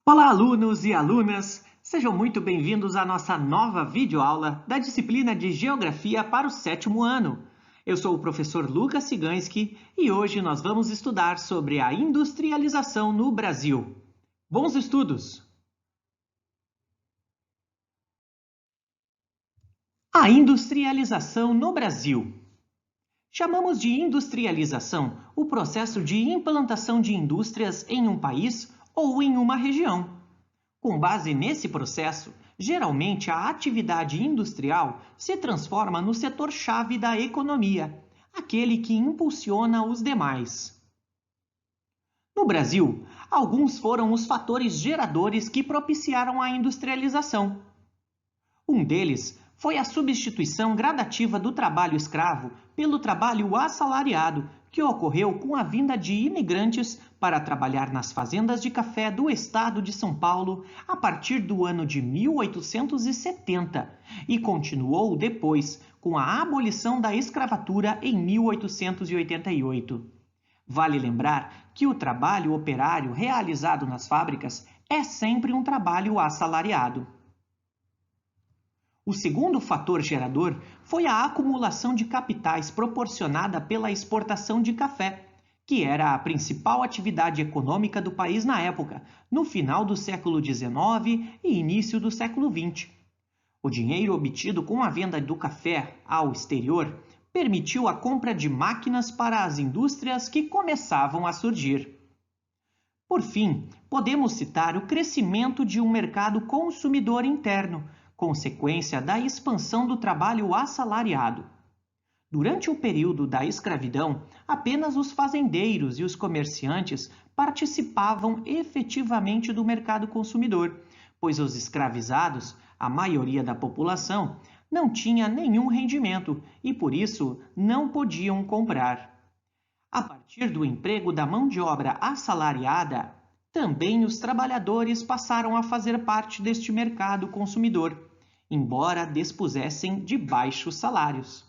Olá, alunos e alunas! Sejam muito bem-vindos à nossa nova videoaula da disciplina de Geografia para o 7º ano. Eu sou o professor Lucas Ciganski e hoje nós vamos estudar sobre a industrialização no Brasil. Bons estudos! A industrialização no Brasil. Chamamos de industrialização o processo de implantação de indústrias em um país ou em uma região. Com base nesse processo, geralmente a atividade industrial se transforma no setor-chave da economia, aquele que impulsiona os demais. No Brasil, alguns foram os fatores geradores que propiciaram a industrialização. Um deles foi a substituição gradativa do trabalho escravo pelo trabalho assalariado, que ocorreu com a vinda de imigrantes para trabalhar nas fazendas de café do estado de São Paulo a partir do ano de 1870 e continuou depois com a abolição da escravatura em 1888. Vale lembrar que o trabalho operário realizado nas fábricas é sempre um trabalho assalariado. O segundo fator gerador foi a acumulação de capitais proporcionada pela exportação de café, que era a principal atividade econômica do país na época, no final do século XIX e início do século XX. O dinheiro obtido com a venda do café ao exterior permitiu a compra de máquinas para as indústrias que começavam a surgir. Por fim, podemos citar o crescimento de um mercado consumidor interno, consequência da expansão do trabalho assalariado. Durante o período da escravidão, apenas os fazendeiros e os comerciantes participavam efetivamente do mercado consumidor, pois os escravizados, a maioria da população, não tinha nenhum rendimento e, por isso, não podiam comprar. A partir do emprego da mão de obra assalariada, também os trabalhadores passaram a fazer parte deste mercado consumidor, embora dispusessem de baixos salários.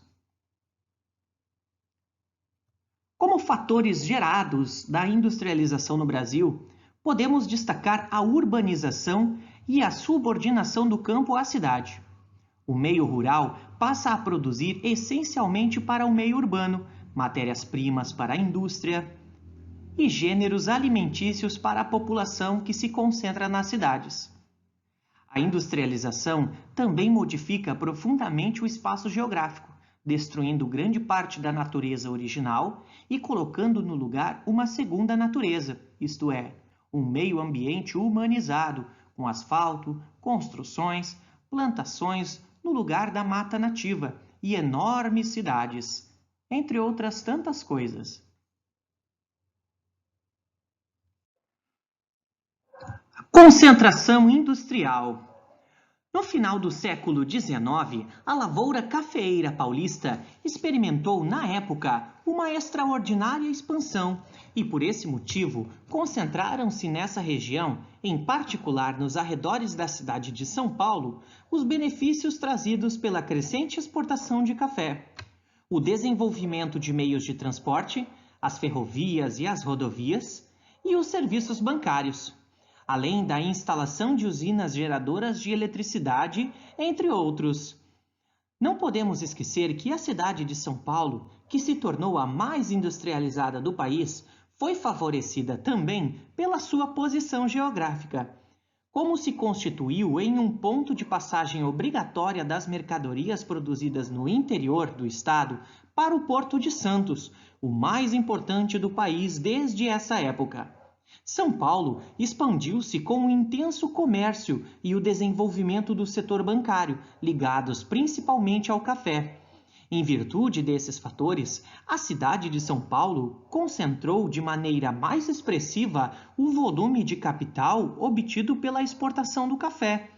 Como fatores gerados da industrialização no Brasil, podemos destacar a urbanização e a subordinação do campo à cidade. O meio rural passa a produzir essencialmente para o meio urbano, matérias-primas para a indústria e gêneros alimentícios para a população que se concentra nas cidades. A industrialização também modifica profundamente o espaço geográfico, destruindo grande parte da natureza original e colocando no lugar uma segunda natureza, isto é, um meio ambiente humanizado, com asfalto, construções, plantações no lugar da mata nativa e enormes cidades, entre outras tantas coisas. Concentração industrial. No final do século XIX, a lavoura cafeeira paulista experimentou, na época, uma extraordinária expansão e, por esse motivo, concentraram-se nessa região, em particular nos arredores da cidade de São Paulo, os benefícios trazidos pela crescente exportação de café. O desenvolvimento de meios de transporte, as ferrovias e as rodovias, e os serviços bancários, além da instalação de usinas geradoras de eletricidade, entre outros. Não podemos esquecer que a cidade de São Paulo, que se tornou a mais industrializada do país, foi favorecida também pela sua posição geográfica. Como se constituiu em um ponto de passagem obrigatória das mercadorias produzidas no interior do estado para o Porto de Santos, o mais importante do país desde essa época. São Paulo expandiu-se com o intenso comércio e o desenvolvimento do setor bancário, ligados principalmente ao café. Em virtude desses fatores, a cidade de São Paulo concentrou de maneira mais expressiva o volume de capital obtido pela exportação do café.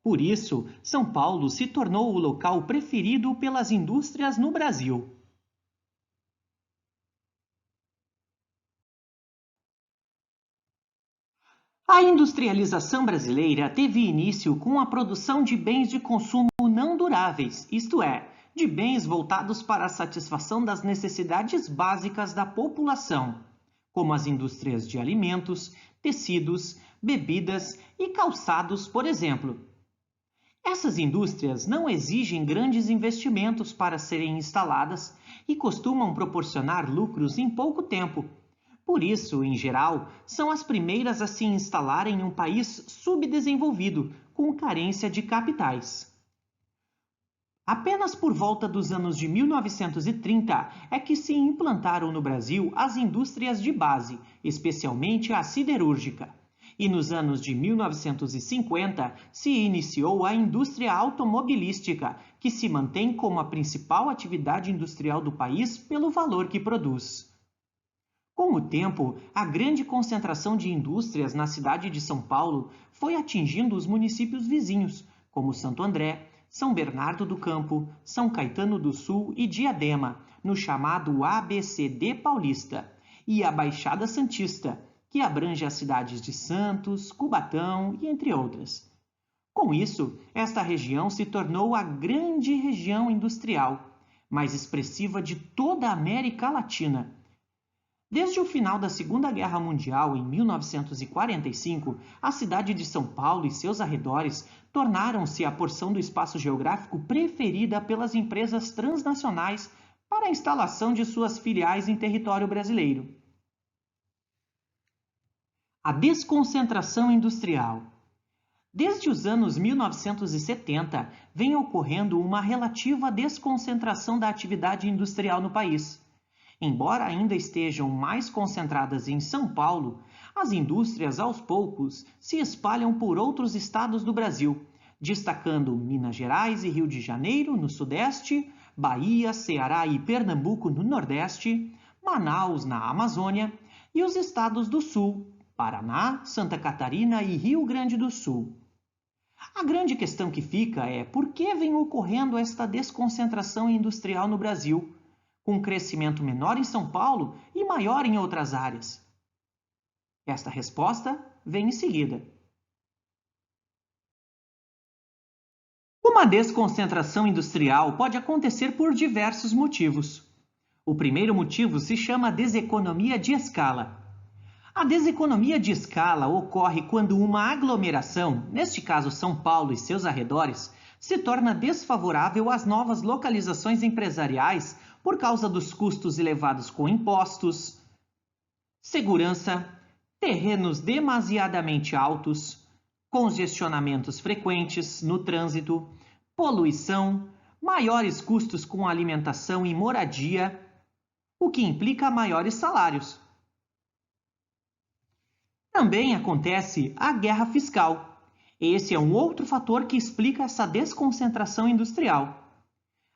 Por isso, São Paulo se tornou o local preferido pelas indústrias no Brasil. A industrialização brasileira teve início com a produção de bens de consumo não duráveis, isto é, de bens voltados para a satisfação das necessidades básicas da população, como as indústrias de alimentos, tecidos, bebidas e calçados, por exemplo. Essas indústrias não exigem grandes investimentos para serem instaladas e costumam proporcionar lucros em pouco tempo. Por isso, em geral, são as primeiras a se instalar em um país subdesenvolvido, com carência de capitais. Apenas por volta dos anos de 1930 é que se implantaram no Brasil as indústrias de base, especialmente a siderúrgica. E nos anos de 1950 se iniciou a indústria automobilística, que se mantém como a principal atividade industrial do país pelo valor que produz. Com o tempo, a grande concentração de indústrias na cidade de São Paulo foi atingindo os municípios vizinhos, como Santo André, São Bernardo do Campo, São Caetano do Sul e Diadema, no chamado ABCD paulista, e a Baixada Santista, que abrange as cidades de Santos, Cubatão e entre outras. Com isso, esta região se tornou a grande região industrial, mais expressiva de toda a América Latina. Desde o final da Segunda Guerra Mundial, em 1945, a cidade de São Paulo e seus arredores tornaram-se a porção do espaço geográfico preferida pelas empresas transnacionais para a instalação de suas filiais em território brasileiro. A desconcentração industrial. Desde os anos 1970, vem ocorrendo uma relativa desconcentração da atividade industrial no país. Embora ainda estejam mais concentradas em São Paulo, as indústrias, aos poucos, se espalham por outros estados do Brasil, destacando Minas Gerais e Rio de Janeiro, no Sudeste, Bahia, Ceará e Pernambuco, no Nordeste, Manaus, na Amazônia, e os estados do Sul, Paraná, Santa Catarina e Rio Grande do Sul. A grande questão que fica é por que vem ocorrendo esta desconcentração industrial no Brasil, com um crescimento menor em São Paulo e maior em outras áreas? Esta resposta vem em seguida. Uma desconcentração industrial pode acontecer por diversos motivos. O primeiro motivo se chama deseconomia de escala. A deseconomia de escala ocorre quando uma aglomeração, neste caso São Paulo e seus arredores, se torna desfavorável às novas localizações empresariais por causa dos custos elevados com impostos, segurança, terrenos demasiadamente altos, congestionamentos frequentes no trânsito, poluição, maiores custos com alimentação e moradia, o que implica maiores salários. Também acontece a guerra fiscal. Esse é um outro fator que explica essa desconcentração industrial.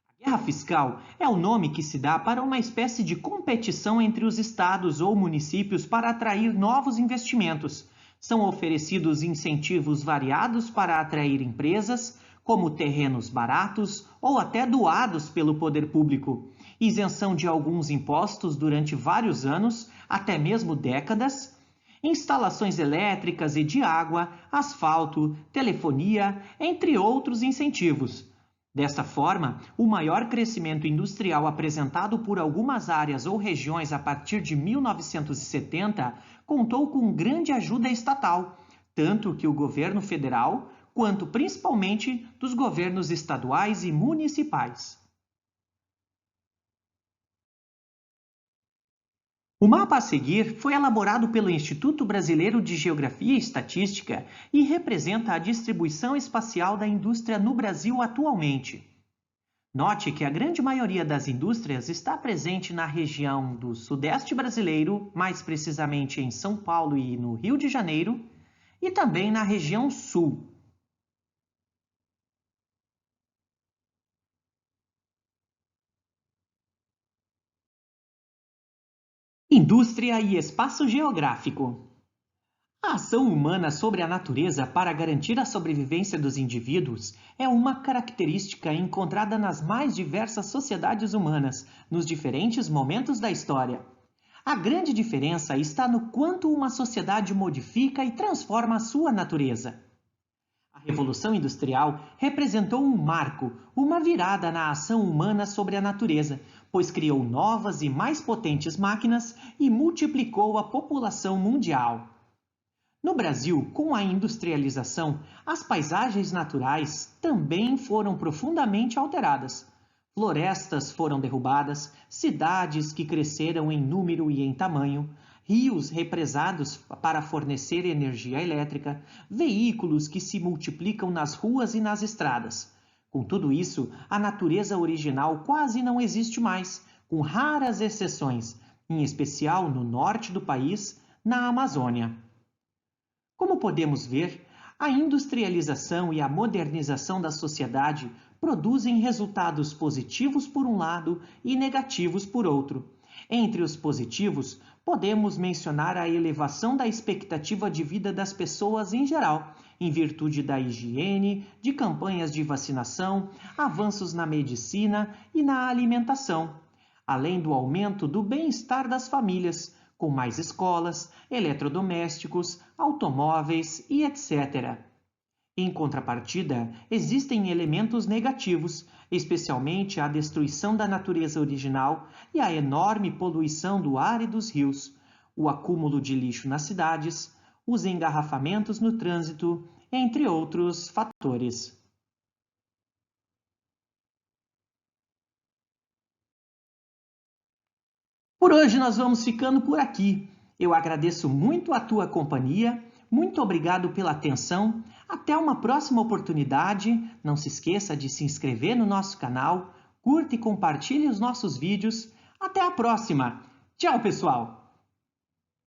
A guerra fiscal é o nome que se dá para uma espécie de competição entre os estados ou municípios para atrair novos investimentos. São oferecidos incentivos variados para atrair empresas, como terrenos baratos ou até doados pelo poder público, isenção de alguns impostos durante vários anos, até mesmo décadas, instalações elétricas e de água, asfalto, telefonia, entre outros incentivos. Desta forma, o maior crescimento industrial apresentado por algumas áreas ou regiões a partir de 1970 contou com grande ajuda estatal, tanto que o governo federal, quanto principalmente dos governos estaduais e municipais. O mapa a seguir foi elaborado pelo Instituto Brasileiro de Geografia e Estatística e representa a distribuição espacial da indústria no Brasil atualmente. Note que a grande maioria das indústrias está presente na região do Sudeste brasileiro, mais precisamente em São Paulo e no Rio de Janeiro, e também na região Sul. Indústria e espaço geográfico. A ação humana sobre a natureza para garantir a sobrevivência dos indivíduos é uma característica encontrada nas mais diversas sociedades humanas, nos diferentes momentos da história. A grande diferença está no quanto uma sociedade modifica e transforma a sua natureza. A Revolução Industrial representou um marco, uma virada na ação humana sobre a natureza, pois criou novas e mais potentes máquinas e multiplicou a população mundial. No Brasil, com a industrialização, as paisagens naturais também foram profundamente alteradas. Florestas foram derrubadas, cidades que cresceram em número e em tamanho, rios represados para fornecer energia elétrica, veículos que se multiplicam nas ruas e nas estradas. Com tudo isso, a natureza original quase não existe mais, com raras exceções, em especial no norte do país, na Amazônia. Como podemos ver, a industrialização e a modernização da sociedade produzem resultados positivos por um lado e negativos por outro. Entre os positivos, podemos mencionar a elevação da expectativa de vida das pessoas em geral, em virtude da higiene, de campanhas de vacinação, avanços na medicina e na alimentação, além do aumento do bem-estar das famílias, com mais escolas, eletrodomésticos, automóveis e etc. Em contrapartida, existem elementos negativos, especialmente a destruição da natureza original e a enorme poluição do ar e dos rios, o acúmulo de lixo nas cidades, os engarrafamentos no trânsito, entre outros fatores. Por hoje nós vamos ficando por aqui. Eu agradeço muito a tua companhia, muito obrigado pela atenção. Até uma próxima oportunidade. Não se esqueça de se inscrever no nosso canal, curta e compartilhe os nossos vídeos. Até a próxima. Tchau, pessoal!